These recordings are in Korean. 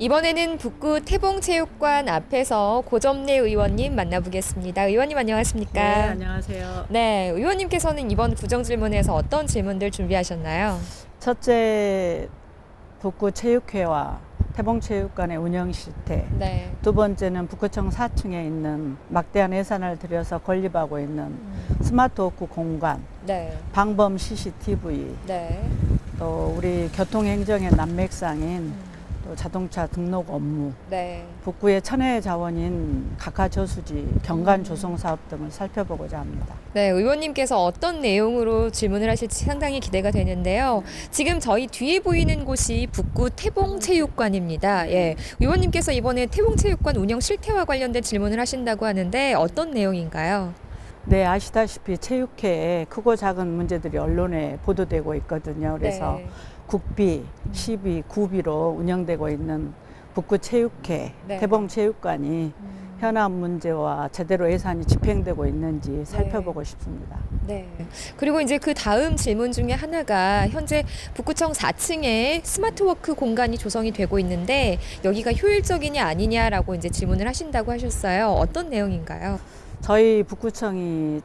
이번에는 북구 태봉체육관 앞에서 고점래 의원님 만나보겠습니다. 의원님 안녕하십니까? 네, 안녕하세요. 네, 의원님께서는 이번 구정질문에서 어떤 질문들 준비하셨나요? 첫째, 북구 체육회와 태봉체육관의 운영 실태. 네. 두 번째는 북구청 4층에 있는 막대한 예산을 들여서 건립하고 있는 스마트워크 공간, 네. 방범 CCTV, 네. 또 우리 교통행정의 난맥상인 또 자동차 등록 업무, 네. 북구의 천혜의 자원인 각하저수지, 경관 조성 사업 등을 살펴보고자 합니다. 네, 의원님께서 어떤 내용으로 질문을 하실지 상당히 기대가 되는데요. 지금 저희 뒤에 보이는 곳이 북구 태봉체육관입니다. 예, 의원님께서 이번에 태봉체육관 운영 실태와 관련된 질문을 하신다고 하는데 어떤 내용인가요? 네, 아시다시피 체육회에 크고 작은 문제들이 언론에 보도되고 있거든요. 그래서 네. 국비, 시비, 구비로 운영되고 있는 북구 체육회, 네. 태봉체육관이 현안 문제와 제대로 예산이 집행되고 있는지 살펴보고 싶습니다. 네. 그리고 이제 그 다음 질문 중에 하나가 현재 북구청 4층에 스마트워크 공간이 조성이 되고 있는데 여기가 효율적이냐 아니냐라고 이제 질문을 하신다고 하셨어요. 어떤 내용인가요? 저희 북구청이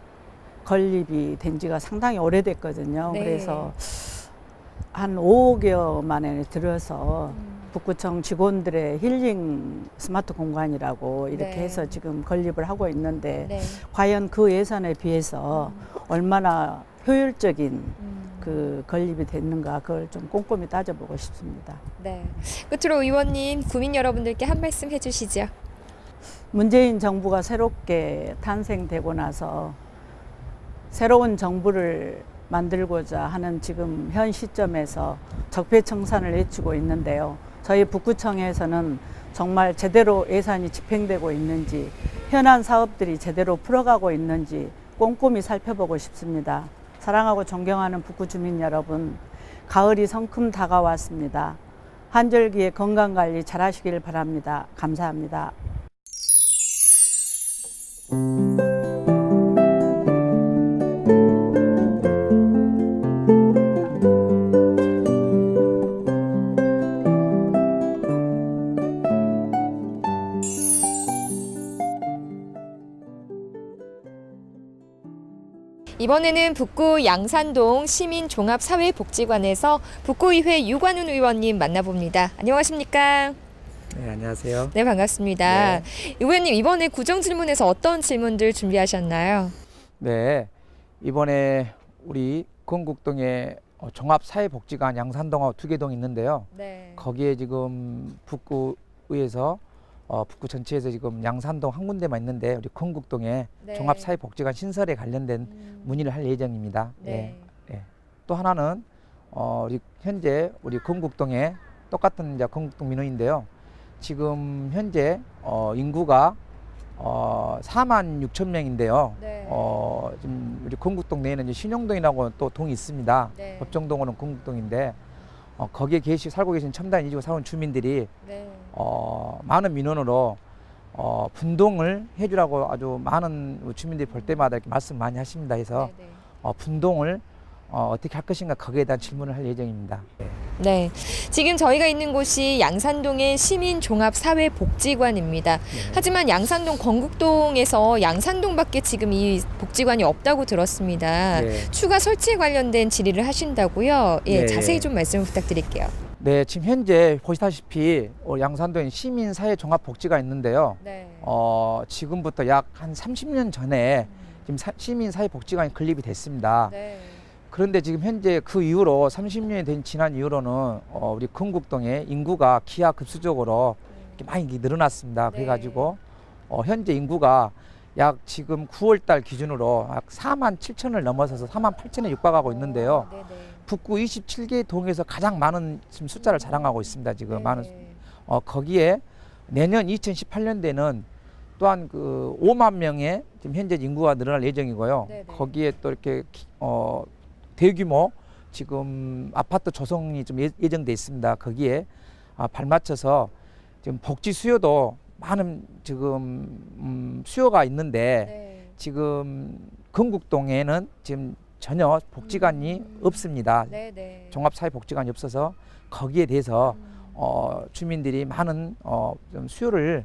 건립이 된 지가 상당히 오래됐거든요. 네. 그래서 한 5억여 만에 들어서 북구청 직원들의 힐링 스마트 공간이라고 이렇게 네. 해서 지금 건립을 하고 있는데 네. 과연 그 예산에 비해서 얼마나 효율적인 그 건립이 됐는가 그걸 좀 꼼꼼히 따져보고 싶습니다. 네. 끝으로 의원님, 구민 여러분들께 한 말씀 해주시죠. 문재인 정부가 새롭게 탄생되고 나서 새로운 정부를 만들고자 하는 지금 현 시점에서 적폐청산을 외치고 있는데요. 저희 북구청에서는 정말 제대로 예산이 집행되고 있는지, 현안 사업들이 제대로 풀어가고 있는지 꼼꼼히 살펴보고 싶습니다. 사랑하고 존경하는 북구 주민 여러분, 가을이 성큼 다가왔습니다. 한절기에 건강관리 잘 하시길 바랍니다. 감사합니다. 이번에는 북구 양산동 시민종합사회복지관에서 북구의회 유관훈 의원님 만나봅니다. 안녕하십니까? 네, 안녕하세요. 네, 반갑습니다. 네. 의원님, 이번에 구정질문에서 어떤 질문들 준비하셨나요? 네, 이번에 우리 건국동에 종합사회복지관 양산동하고 두개동이 있는데요. 네. 거기에 지금 북구의에서 북구 전체에서 지금 양산동 한 군데만 있는데 우리 건국동에 네. 종합사회복지관 신설에 관련된 문의를 할 예정입니다. 네. 예. 또 하나는 우리 현재 우리 건국동에 똑같은 이제 건국동 민원인데요. 지금 현재 인구가 4만 6천 명인데요. 네. 지금 우리 건국동 내에는 이제 신용동이라고 또 동이 있습니다. 네. 법정동으로는 건국동인데 거기에 살고 계신 첨단 이주고 살아온 주민들이 네. 많은 민원으로 분동을 해주라고 아주 많은 주민들이 볼 때마다 이렇게 말씀 많이 하십니다. 해서 네. 분동을 어떻게 할 것인가 거기에 대한 질문을 할 예정입니다. 네. 지금 저희가 있는 곳이 양산동의 시민종합사회복지관입니다. 하지만 양산동 건국동에서 양산동밖에 지금 이 복지관이 없다고 들었습니다. 네. 추가 설치에 관련된 질의를 하신다고요? 예, 네. 자세히 좀 말씀 부탁드릴게요. 네, 지금 현재 보시다시피 양산동에 시민사회종합복지가 있는데요. 네. 지금부터 약 한 30년 전에 지금 시민사회복지관이 건립이 됐습니다. 네. 그런데 지금 현재 그 이후로 30년이 지난 이후로는 우리 건국동의 인구가 기하급수적으로 이렇게 많이 늘어났습니다. 네. 그래가지고 현재 인구가 약 지금 9월달 기준으로 약 4만 7천을 넘어서서 4만 8천에 육박하고 있는데요. 네네. 북구 27개 동에서 가장 많은 지금 숫자를 자랑하고 있습니다. 지금 네. 많은 거기에 내년 2018년대는 또한 그 5만 명의 지금 현재 인구가 늘어날 예정이고요. 네네. 거기에 또 이렇게 대규모 지금 아파트 조성이 좀 예정돼 있습니다. 거기에 발맞춰서 지금 복지 수요도 많은 지금 수요가 있는데 네. 지금 건국동에는 지금 전혀 복지관이 없습니다. 네네. 종합사회복지관이 없어서 거기에 대해서 주민들이 많은 좀 수요를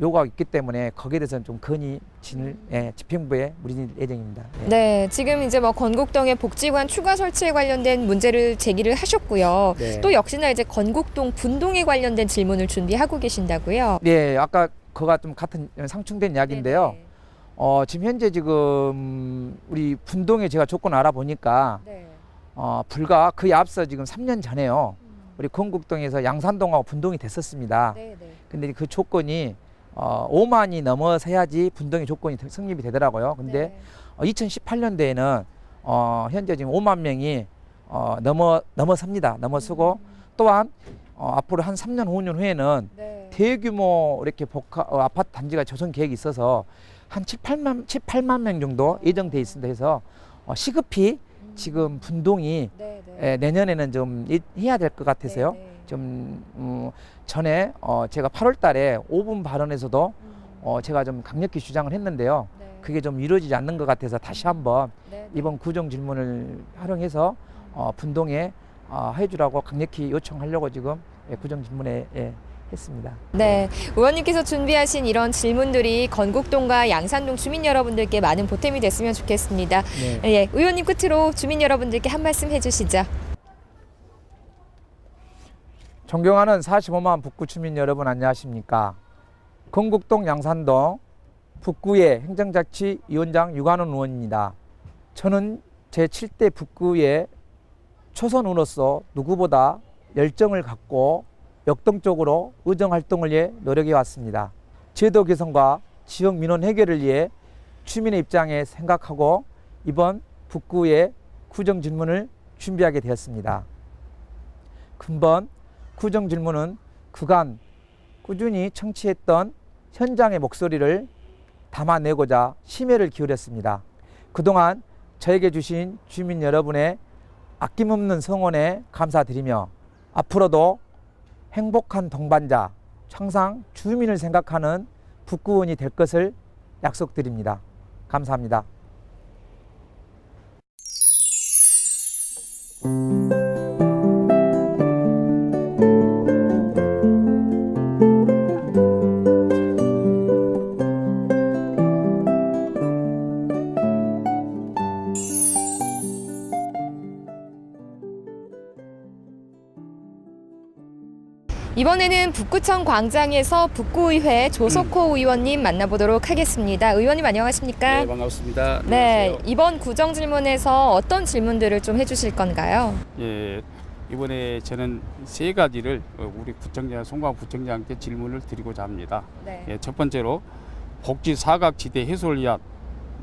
요구하고 있기 때문에 거기에 대해서는 좀 건의 집행부에 물어낼 예정입니다. 예. 네, 지금 이제 뭐 건국동의 복지관 추가 설치에 관련된 문제를 제기를 하셨고요. 네. 또 역시나 이제 건국동 분동에 관련된 질문을 준비하고 계신다고요. 네, 아까 그가 좀 같은 상충된 이야기인데요. 네네. 지금 현재 지금 우리 분동에 제가 조건 알아보니까 네. 불과 그에 앞서 지금 3년 전에요. 우리 건국동에서 양산동하고 분동이 됐었습니다. 네, 네. 근데 그 조건이 5만이 넘어서야지 분동의 조건이 성립이 되더라고요. 근데 2018년도에는 현재 지금 5만 명이 넘어섭니다. 넘어서고 또한 앞으로 한 3년, 5년 후에는 네. 대규모 이렇게 아파트 단지가 조성 계획이 있어서 한 8만 명 정도 예정돼 있습니다. 해서 시급히 지금 분동이 네, 네. 내년에는 좀 해야 될 것 같아서요. 네, 네. 좀 전에 제가 8월 달에 5분 발언에서도 제가 좀 강력히 주장을 했는데요. 네. 그게 좀 이루어지지 않는 것 같아서 다시 한번 네, 네. 이번 구정 질문을 활용해서 분동에 해주라고 강력히 요청하려고 지금 구정 질문에 했습니다. 네, 의원님께서 준비하신 이런 질문들이 건국동과 양산동 주민 여러분들께 많은 보탬이 됐으면 좋겠습니다. 네. 예, 의원님 끝으로 주민 여러분들께 한 말씀 해주시죠. 존경하는 45만 북구 주민 여러분 안녕하십니까. 건국동 양산동 북구의 행정자치위원장 유관훈 의원입니다. 저는 제7대 북구의 초선으로서 누구보다 열정을 갖고 역동적으로 의정활동을 위해 노력해 왔습니다. 제도 개선과 지역 민원 해결을 위해 주민의 입장에 생각하고 이번 북구의 구정 질문을 준비하게 되었습니다. 근본 구정 질문은 그간 꾸준히 청취했던 현장의 목소리를 담아내고자 심혈을 기울였습니다. 그동안 저에게 주신 주민 여러분의 아낌없는 성원에 감사드리며 앞으로도 행복한 동반자, 항상 주민을 생각하는 북구원이 될 것을 약속드립니다. 감사합니다. 이번에는 북구청 광장에서 북구의회 조석호 의원님 만나보도록 하겠습니다. 의원님 안녕하십니까? 네, 반갑습니다. 네, 안녕하세요. 이번 구정 질문에서 어떤 질문들을 좀 해주실 건가요? 예, 이번에 저는 세 가지를 우리 구청장 송광 구청장께 질문을 드리고자 합니다. 네. 예, 첫 번째로 복지 사각지대 해소를 위한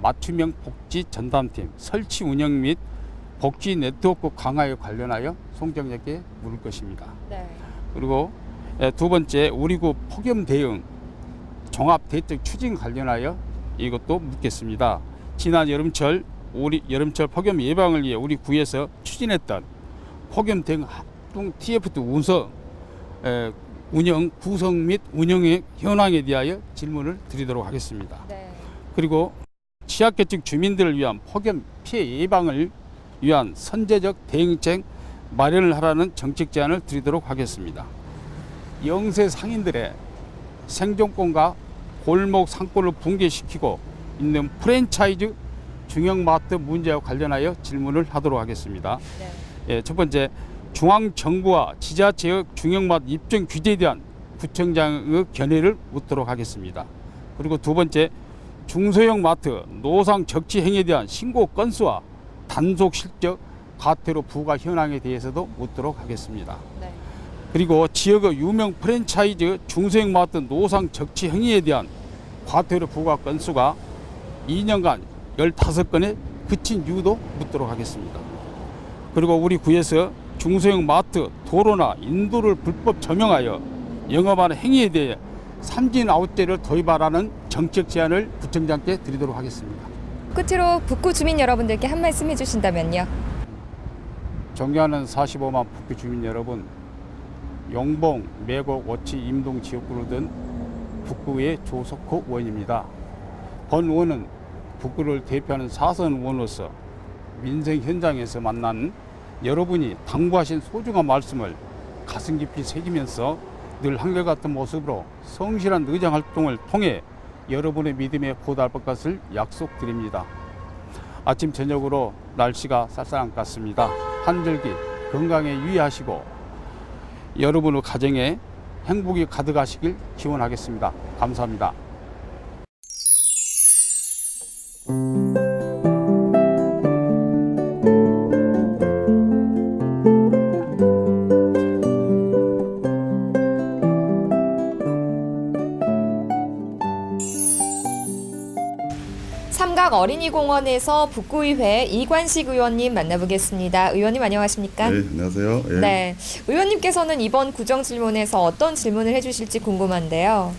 맞춤형 복지 전담팀 설치 운영 및 복지 네트워크 강화에 관련하여 송장님께 물을 것입니다. 네. 그리고 두 번째 우리구 폭염 대응 종합 대책 추진 관련하여 이것도 묻겠습니다. 지난 여름철 폭염 예방을 위해 우리 구에서 추진했던 폭염 대응 합동 TFT 운영 구성 및 운영의 현황에 대하여 질문을 드리도록 하겠습니다. 네. 그리고 취약계층 주민들을 위한 폭염 피해 예방을 위한 선제적 대응책 마련을 하라는 정책 제안을 드리도록 하겠습니다. 영세 상인들의 생존권과 골목 상권을 붕괴시키고 있는 프랜차이즈 중형마트 문제와 관련하여 질문을 하도록 하겠습니다. 네. 예, 첫 번째, 중앙정부와 지자체의 중형마트 입점 규제에 대한 구청장의 견해를 묻도록 하겠습니다. 그리고 두 번째, 중소형 마트 노상 적치 행위에 대한 신고 건수와 단속 실적 과태료 부과 현황에 대해서도 묻도록 하겠습니다. 네. 그리고 지역의 유명 프랜차이즈 중소형 마트 노상 적치 행위에 대한 과태료 부과 건수가 2년간 15건에 그친 이유도 묻도록 하겠습니다. 그리고 우리 구에서 중소형 마트 도로나 인도를 불법 점용하여 영업하는 행위에 대해 삼진 아웃제를 도입하라는 정책 제안을 구청장께 드리도록 하겠습니다. 끝으로 북구 주민 여러분들께 한 말씀 해주신다면요. 존경하는 45만 북구 주민 여러분, 용봉, 매곡, 오치, 임동 지역구를 둔 북구의 조석호 의원입니다. 본 의원은 북구를 대표하는 사선 의원으로서 민생 현장에서 만난 여러분이 당부하신 소중한 말씀을 가슴 깊이 새기면서 늘 한결같은 모습으로 성실한 의정 활동을 통해 여러분의 믿음에 보답할 것을 약속드립니다. 아침 저녁으로 날씨가 쌀쌀한 것 같습니다. 한절기 건강에 유의하시고 여러분의 가정에 행복이 가득하시길 기원하겠습니다. 감사합니다. 삼각 어린이공원에서 북구의회 이관식 의원님 만나보겠습니다. 의원님 안녕하십니까? 네, 안녕하세요. 예. 네. 의원님께서는 이번 구정 질문에서 어떤 질문을 해주실지 궁금한데요.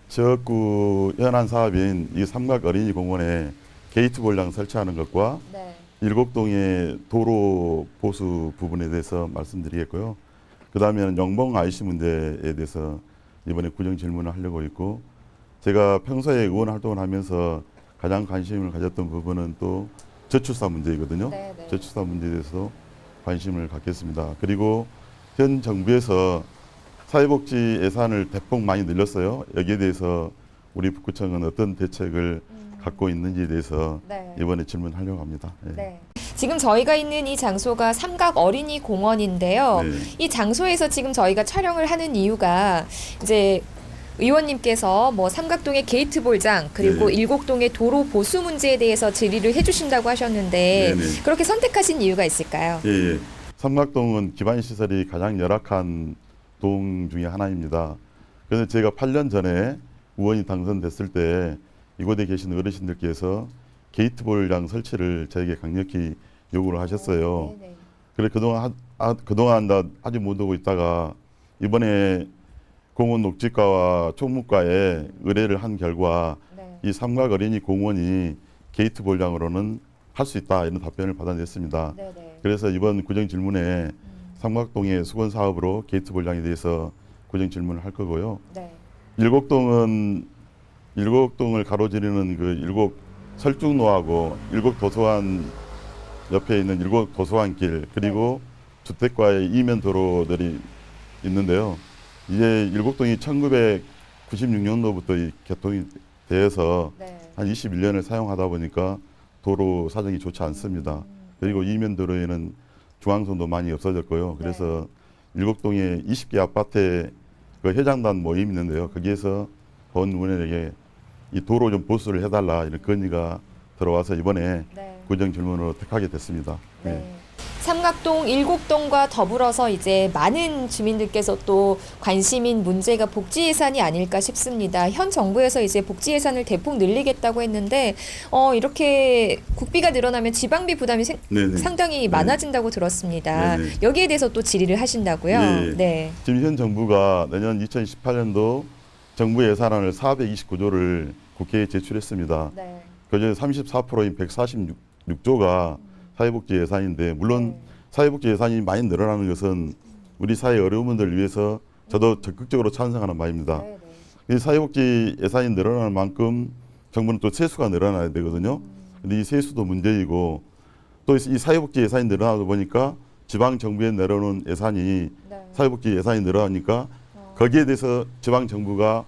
지역구 현안 사업인 이 삼각 어린이 공원에 게이트 볼랑 설치하는 것과 네. 일곡동의 도로 보수 부분에 대해서 말씀드리겠고요. 그 다음에는 영봉 IC 문제에 대해서 이번에 구정 질문을 하려고 있고, 제가 평소에 의원 활동을 하면서 가장 관심을 가졌던 부분은 또 저출산 문제이거든요. 네, 네. 저출산 문제에 대해서도 관심을 갖겠습니다. 그리고 현 정부에서 사회복지 예산을 대폭 많이 늘렸어요. 여기에 대해서 우리 북구청은 어떤 대책을 갖고 있는지에 대해서 네. 이번에 질문하려고 합니다. 예. 네. 지금 저희가 있는 이 장소가 삼각 어린이 공원인데요. 네. 이 장소에서 지금 저희가 촬영을 하는 이유가 이제 의원님께서 뭐 삼각동의 게이트 볼장 그리고 네. 일곡동의 도로 보수 문제에 대해서 질의를 해주신다고 하셨는데 네. 그렇게 선택하신 이유가 있을까요? 예, 예. 삼각동은 기반 시설이 가장 열악한 동 중에 하나입니다. 그래서 제가 8년 전에 의원이 당선됐을 때 이곳에 계신 어르신들께서 게이트 볼장 설치를 저에게 강력히 요구를 하셨어요. 네네. 그래 그동안 나 아직 못 오고 있다가 이번에 공원 녹지과와 총무과에 의뢰를 한 결과 네. 이 삼각 어린이 공원이 게이트 볼장으로는 할 수 있다 이런 답변을 받아냈습니다. 네네. 그래서 이번 구정 질문에 삼각동의 수건 사업으로 게이트 볼장에 대해서 구정 질문을 할 거고요. 네. 일곡동을 가로지르는 그 일곡 설중로하고 일곡 도서관 옆에 있는 일곡 도서관길 그리고 주택과의 이면 도로들이 있는데요. 이제 일곡동이 1996년도부터 개통이 되어서 네. 한 21년을 사용하다 보니까 도로 사정이 좋지 않습니다. 그리고 이면 도로에는 중앙선도 많이 없어졌고요. 그래서 일곡동에 20개 아파트에 그 회장단 모임이 있는데요. 거기에서 본 의원에게 이 도로 좀 보수를 해달라 이런 건의가 들어와서 이번에 네. 구정 질문으로 택하게 됐습니다. 네. 네. 삼각동, 일곡동과 더불어서 이제 많은 주민들께서 또 관심인 문제가 복지 예산이 아닐까 싶습니다. 현 정부에서 이제 복지 예산을 대폭 늘리겠다고 했는데 이렇게 국비가 늘어나면 지방비 부담이 네네. 상당히 많아진다고 들었습니다. 네네. 여기에 대해서 또 질의를 하신다고요? 네. 네. 지금 현 정부가 내년 2018년도 정부 예산안을 429조를 국회에 제출했습니다. 네. 그중에 34%인 146조가 사회복지 예산인데 물론 사회복지 예산이 많이 늘어나는 것은 우리 사회 어려운 분들을 위해서 저도 적극적으로 찬성하는 바입니다. 이 사회복지 예산이 늘어나는 만큼 정부는 또 세수가 늘어나야 되거든요. 근데 이 세수도 문제이고 또 이 사회복지 예산이 늘어나다 보니까 지방 정부에 내려오는 예산이 사회복지 예산이 늘어나니까 거기에 대해서 지방 정부가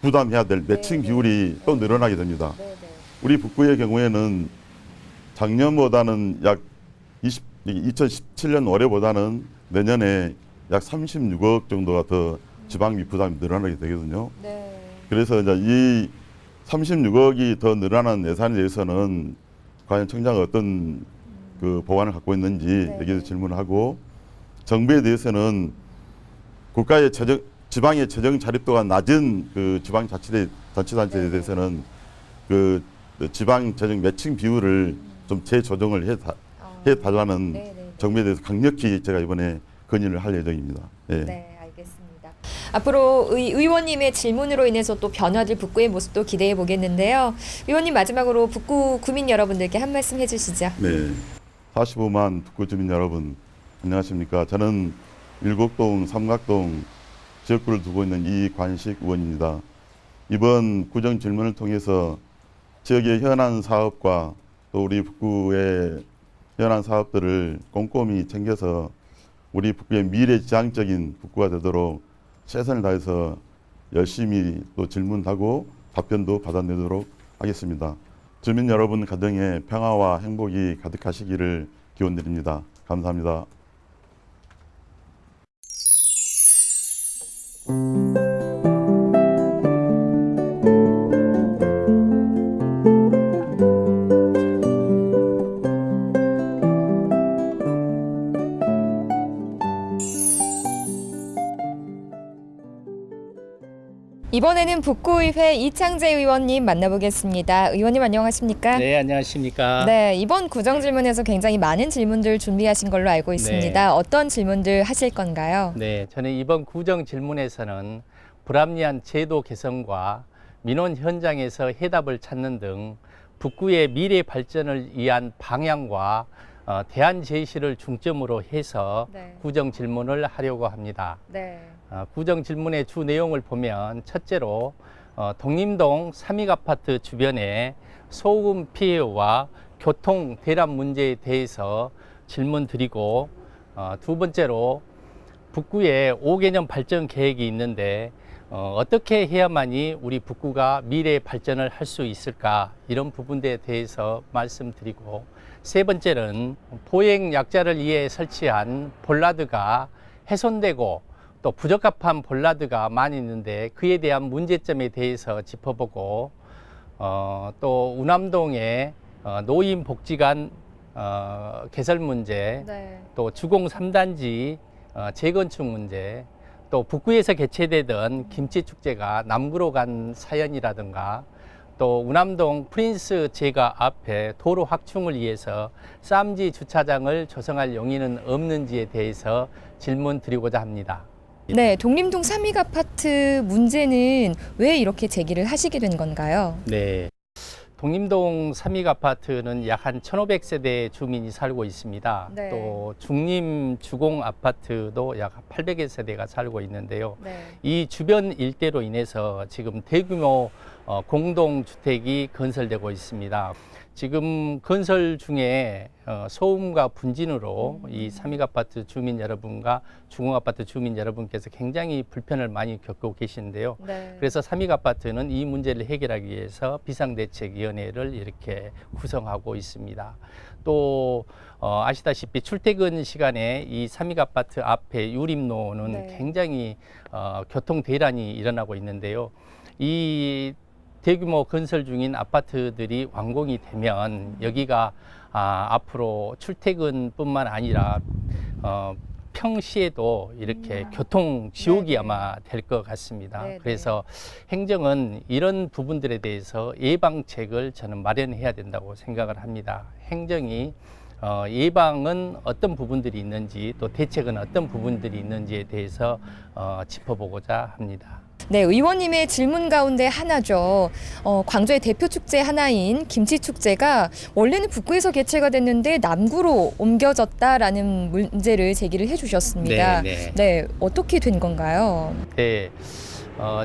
부담해야 될 매칭 비율이 또 늘어나게 됩니다. 우리 북구의 경우에는 작년보다는 약 2017년 올해보다는 내년에 약 36억 정도가 더 지방비 부담이 늘어나게 되거든요. 네. 그래서 이제 이 36억이 더 늘어나는 예산에 대해서는 과연 청장은 어떤 그 보관을 갖고 있는지 여기에서 질문을 하고 정부에 대해서는 국가의 지방의 재정 자립도가 낮은 그 지방자치단체에 대해서는 그 지방 재정 매칭 비율을 좀 재조정을 해달라는 정부에 대해서 강력히 제가 이번에 건의를 할 예정입니다. 네. 네, 알겠습니다. 앞으로 의원님의 질문으로 인해서 또 변화될 북구의 모습도 기대해 보겠는데요. 의원님 마지막으로 북구 구민 여러분들께 한 말씀 해주시죠. 네, 45만 북구 주민 여러분 안녕하십니까? 저는 일곡동, 삼각동 지역구를 두고 있는 이관식 의원입니다. 이번 구정 질문을 통해서 지역의 현안 사업과 또 우리 북구의 현안 사업들을 꼼꼼히 챙겨서 우리 북구의 미래지향적인 북구가 되도록 최선을 다해서 열심히 또 질문하고 답변도 받아내도록 하겠습니다. 주민 여러분 가정에 평화와 행복이 가득하시기를 기원드립니다. 감사합니다. 이번에는 북구의회 이창재 의원님 만나보겠습니다. 의원님 안녕하십니까? 네, 안녕하십니까. 네, 이번 구정 질문에서 굉장히 많은 질문들 준비하신 걸로 알고 있습니다. 네. 어떤 질문들 하실 건가요? 네, 저는 이번 구정 질문에서는 불합리한 제도 개선과 민원 현장에서 해답을 찾는 등 북구의 미래 발전을 위한 방향과 대안 제시를 중점으로 해서 네. 구정 질문을 하려고 합니다. 네. 구정 질문의 주 내용을 보면 첫째로 독림동 삼익아파트 주변의 소음 피해와 교통 대란 문제에 대해서 질문 드리고 두 번째로 북구에 5개년 발전 계획이 있는데 어떻게 해야만이 우리 북구가 미래 발전을 할 수 있을까 이런 부분에 대해서 말씀드리고 세 번째는 보행 약자를 위해 설치한 볼라드가 훼손되고 또 부적합한 볼라드가 많이 있는데 그에 대한 문제점에 대해서 짚어보고 또 우남동의 노인복지관 개설 문제 네. 또 주공 3단지 재건축 문제 또 북구에서 개최되던 김치축제가 남구로 간 사연이라든가 또 우남동 프린스 제가 앞에 도로 확충을 위해서 쌈지 주차장을 조성할 용의는 없는지에 대해서 질문 드리고자 합니다. 네, 독림동 삼익아파트 문제는 왜 이렇게 제기를 하시게 된 건가요? 네. 독림동 삼익아파트는 약 한 1,500세대 주민이 살고 있습니다. 네. 또 중림 주공 아파트도 약 800여 세대가 살고 있는데요. 네. 이 주변 일대로 인해서 지금 대규모 공동주택이 건설되고 있습니다. 지금 건설 중에 소음과 분진으로 이 삼익아파트 주민 여러분과 주공아파트 주민 여러분께서 굉장히 불편을 많이 겪고 계신데요. 네. 그래서 삼익아파트는 이 문제를 해결하기 위해서 비상대책위원회를 이렇게 구성하고 있습니다. 또 아시다시피 출퇴근 시간에 이 삼익아파트 앞에 유림로는 네. 굉장히 교통 대란이 일어나고 있는데요. 이 대규모 건설 중인 아파트들이 완공이 되면 여기가 앞으로 출퇴근뿐만 아니라 평시에도 이렇게 교통 지옥이 네네. 아마 될 것 같습니다. 네네. 그래서 행정은 이런 부분들에 대해서 예방책을 저는 마련해야 된다고 생각을 합니다. 행정이 예방은 어떤 부분들이 있는지 또 대책은 어떤 부분들이 있는지에 대해서 짚어보고자 합니다. 네, 의원님의 질문 가운데 하나죠. 광주의 대표 축제 하나인 김치축제가 원래는 북구에서 개최가 됐는데 남구로 옮겨졌다라는 문제를 제기를 해주셨습니다. 네, 어떻게 된 건가요? 네,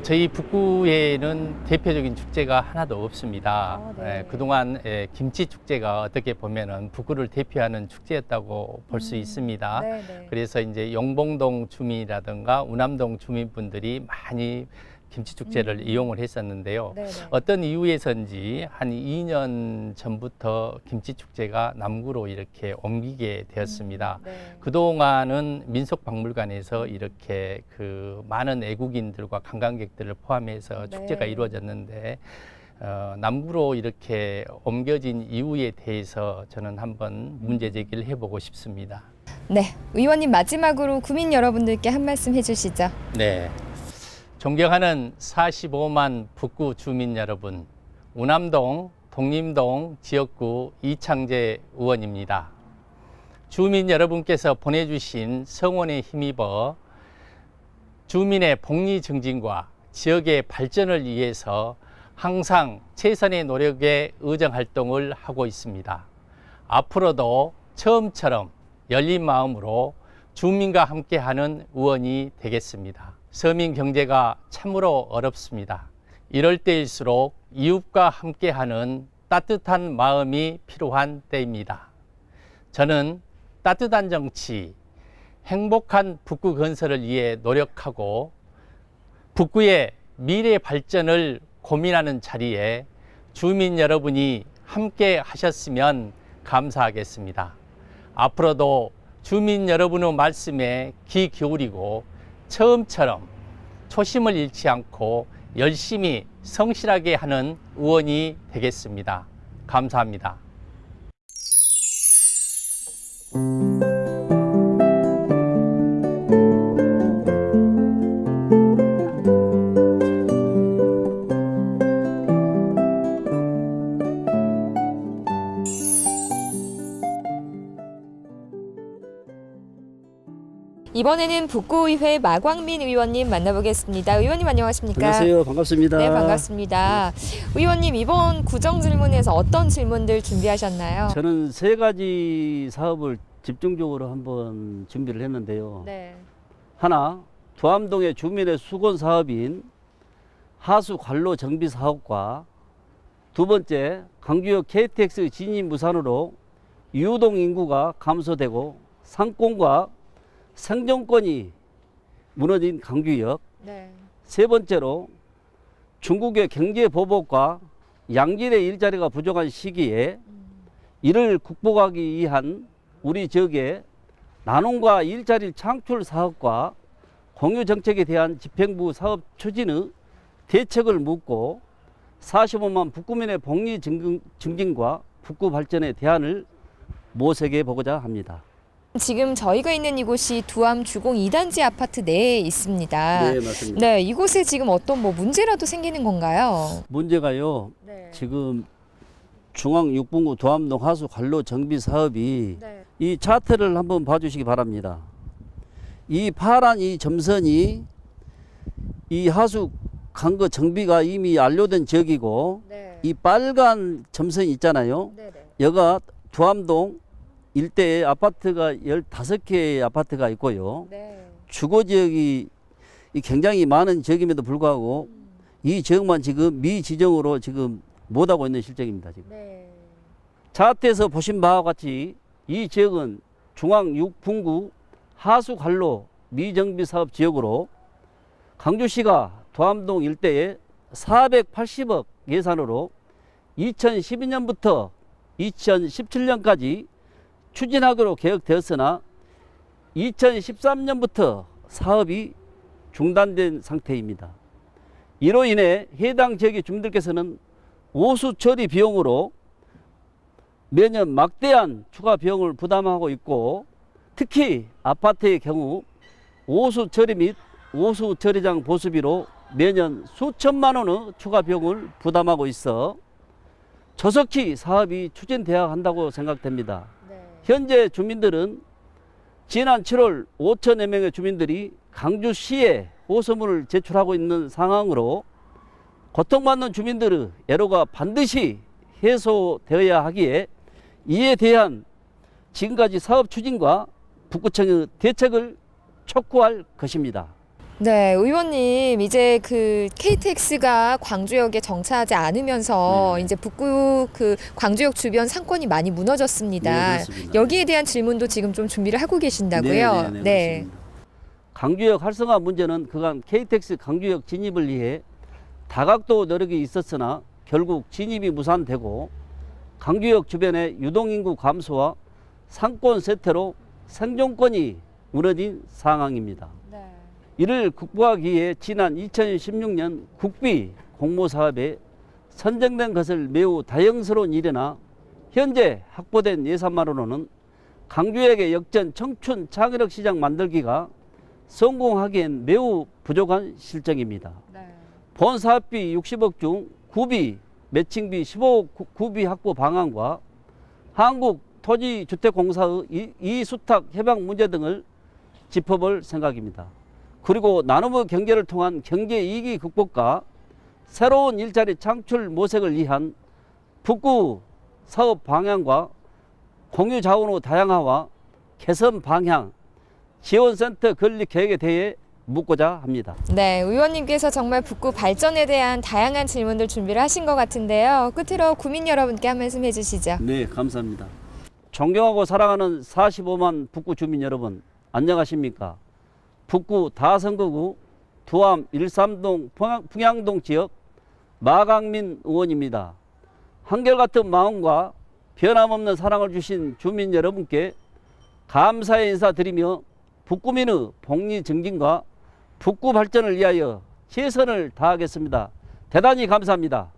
저희 북구에는 대표적인 축제가 하나도 없습니다. 네. 그동안 김치축제가 어떻게 보면은 북구를 대표하는 축제였다고 볼 수 있습니다. 네, 네. 그래서 이제 영봉동 주민이라든가 우남동 주민분들이 많이 김치축제를 이용을 했었는데요. 네, 네. 어떤 이유에서인지 한 2년 전부터 김치축제가 남구로 이렇게 옮기게 되었습니다. 네. 그동안은 민속박물관에서 이렇게 그 많은 애국인들과 관광객들을 포함해서 네. 축제가 이루어졌는데 남구로 이렇게 옮겨진 이유에 대해서 저는 한번 문제 제기를 해보고 싶습니다. 네, 의원님 마지막으로 구민 여러분들께 한 말씀 해주시죠. 네. 존경하는 45만 북구 주민 여러분, 우남동, 독림동 지역구 이창재 의원입니다. 주민 여러분께서 보내주신 성원에 힘입어 주민의 복리 증진과 지역의 발전을 위해서 항상 최선의 노력에 의정 활동을 하고 있습니다. 앞으로도 처음처럼 열린 마음으로 주민과 함께하는 의원이 되겠습니다. 서민 경제가 참으로 어렵습니다. 이럴 때일수록 이웃과 함께하는 따뜻한 마음이 필요한 때입니다. 저는 따뜻한 정치, 행복한 북구 건설을 위해 노력하고 북구의 미래 발전을 고민하는 자리에 주민 여러분이 함께 하셨으면 감사하겠습니다. 앞으로도 주민 여러분의 말씀에 귀 기울이고 처음처럼 초심을 잃지 않고 열심히 성실하게 하는 의원이 되겠습니다. 감사합니다. 이번에는 북구의회 마광민 의원님 만나보겠습니다. 의원님 안녕하십니까? 안녕하세요. 반갑습니다. 네, 반갑습니다. 의원님 이번 구정 질문에서 어떤 질문들 준비하셨나요? 저는 세 가지 사업을 집중적으로 한번 준비를 했는데요. 네. 하나, 두암동의 주민의 수건 사업인 하수 관로 정비 사업과 두 번째, 강주역 KTX 진입 무산으로 유동 인구가 감소되고 상권과 생존권이 무너진 강주역. 네. 세 번째로 중국의 경제 보복과 양질의 일자리가 부족한 시기에 이를 극복하기 위한 우리 지역의 나눔과 일자리 창출 사업과 공유 정책에 대한 집행부 사업 추진의 대책을 묻고 45만 북구민의 복리 증진과 북구 발전의 대안을 모색해 보고자 합니다. 지금 저희가 있는 이곳이 두암 주공 2단지 아파트 내에 있습니다. 네, 맞습니다. 네, 이곳에 지금 어떤 문제라도 생기는 건가요? 문제가요. 네. 지금 중앙 6분구 두암동 하수 관로 정비 사업이 네. 이 차트를 한번 봐주시기 바랍니다. 이 파란 이 점선이 이 하수 강거 정비가 이미 완료된 지역이고, 네. 이 빨간 점선이 있잖아요. 네, 네. 여기가 두암동 일대에 아파트가 15개의 아파트가 있고요. 네. 주거 지역이 굉장히 많은 지역임에도 불구하고 이 지역만 지금 미지정으로 지금 못하고 있는 실정입니다. 지금. 네. 차트에서 보신 바와 같이 이 지역은 중앙 6분구 하수 관로 미정비 사업 지역으로 강주시가 두암동 일대에 480억 예산으로 2012년부터 2017년까지 추진하기로 계획되었으나 2013년부터 사업이 중단된 상태입니다. 이로 인해 해당 지역의 주민들께서는 오수 처리 비용으로 매년 막대한 추가 비용을 부담하고 있고, 특히 아파트의 경우 오수 처리 및 오수 처리장 보수비로 매년 수천만 원의 추가 비용을 부담하고 있어 조속히 사업이 추진되어야 한다고 생각됩니다. 네. 현재 주민들은 지난 7월 5천여 명의 주민들이 강주시에 호소문을 제출하고 있는 상황으로 고통받는 주민들의 애로가 반드시 해소되어야 하기에 이에 대한 지금까지 사업 추진과 북구청의 대책을 촉구할 것입니다. 네, 의원님 이제 그 KTX가 광주역에 정차하지 않으면서 네. 이제 북구 그 광주역 주변 상권이 많이 무너졌습니다. 네, 그렇습니다. 여기에 대한 질문도 지금 좀 준비를 하고 계신다고요? 네. 강주역 활성화 문제는 그간 KTX 강주역 진입을 위해 다각도 노력이 있었으나 결국 진입이 무산되고 강주역 주변의 유동인구 감소와 상권 쇠퇴로 생존권이 무너진 상황입니다. 네. 이를 극복하기 위해 지난 2016년 국비 공모사업에 선정된 것을 매우 다행스러운 일이나 현재 확보된 예산만으로는 강주역의 역전 청춘 창의력 시장 만들기가 성공하기엔 매우 부족한 실정입니다. 네. 본 사업비 60억 중 구비, 매칭비 15억 구비 확보 방안과 한국토지주택공사의 이수탁 해방 문제 등을 짚어볼 생각입니다. 그리고 나눔의 경제를 통한 경제 이익 극복과 새로운 일자리 창출 모색을 위한 북구 사업 방향과 공유 자원의 다양화와 개선 방향, 지원센터 건립 계획에 대해 묻고자 합니다. 네, 의원님께서 정말 북구 발전에 대한 다양한 질문들 준비를 하신 것 같은데요. 끝으로 구민 여러분께 한 말씀 해주시죠. 네, 감사합니다. 존경하고 사랑하는 45만 북구 주민 여러분, 안녕하십니까. 북구 다선거구 두암 13동 풍양동 지역 마강민 의원입니다. 한결같은 마음과 변함없는 사랑을 주신 주민 여러분께 감사의 인사드리며 북구민의 복리 증진과 북구 발전을 위하여 최선을 다하겠습니다. 대단히 감사합니다.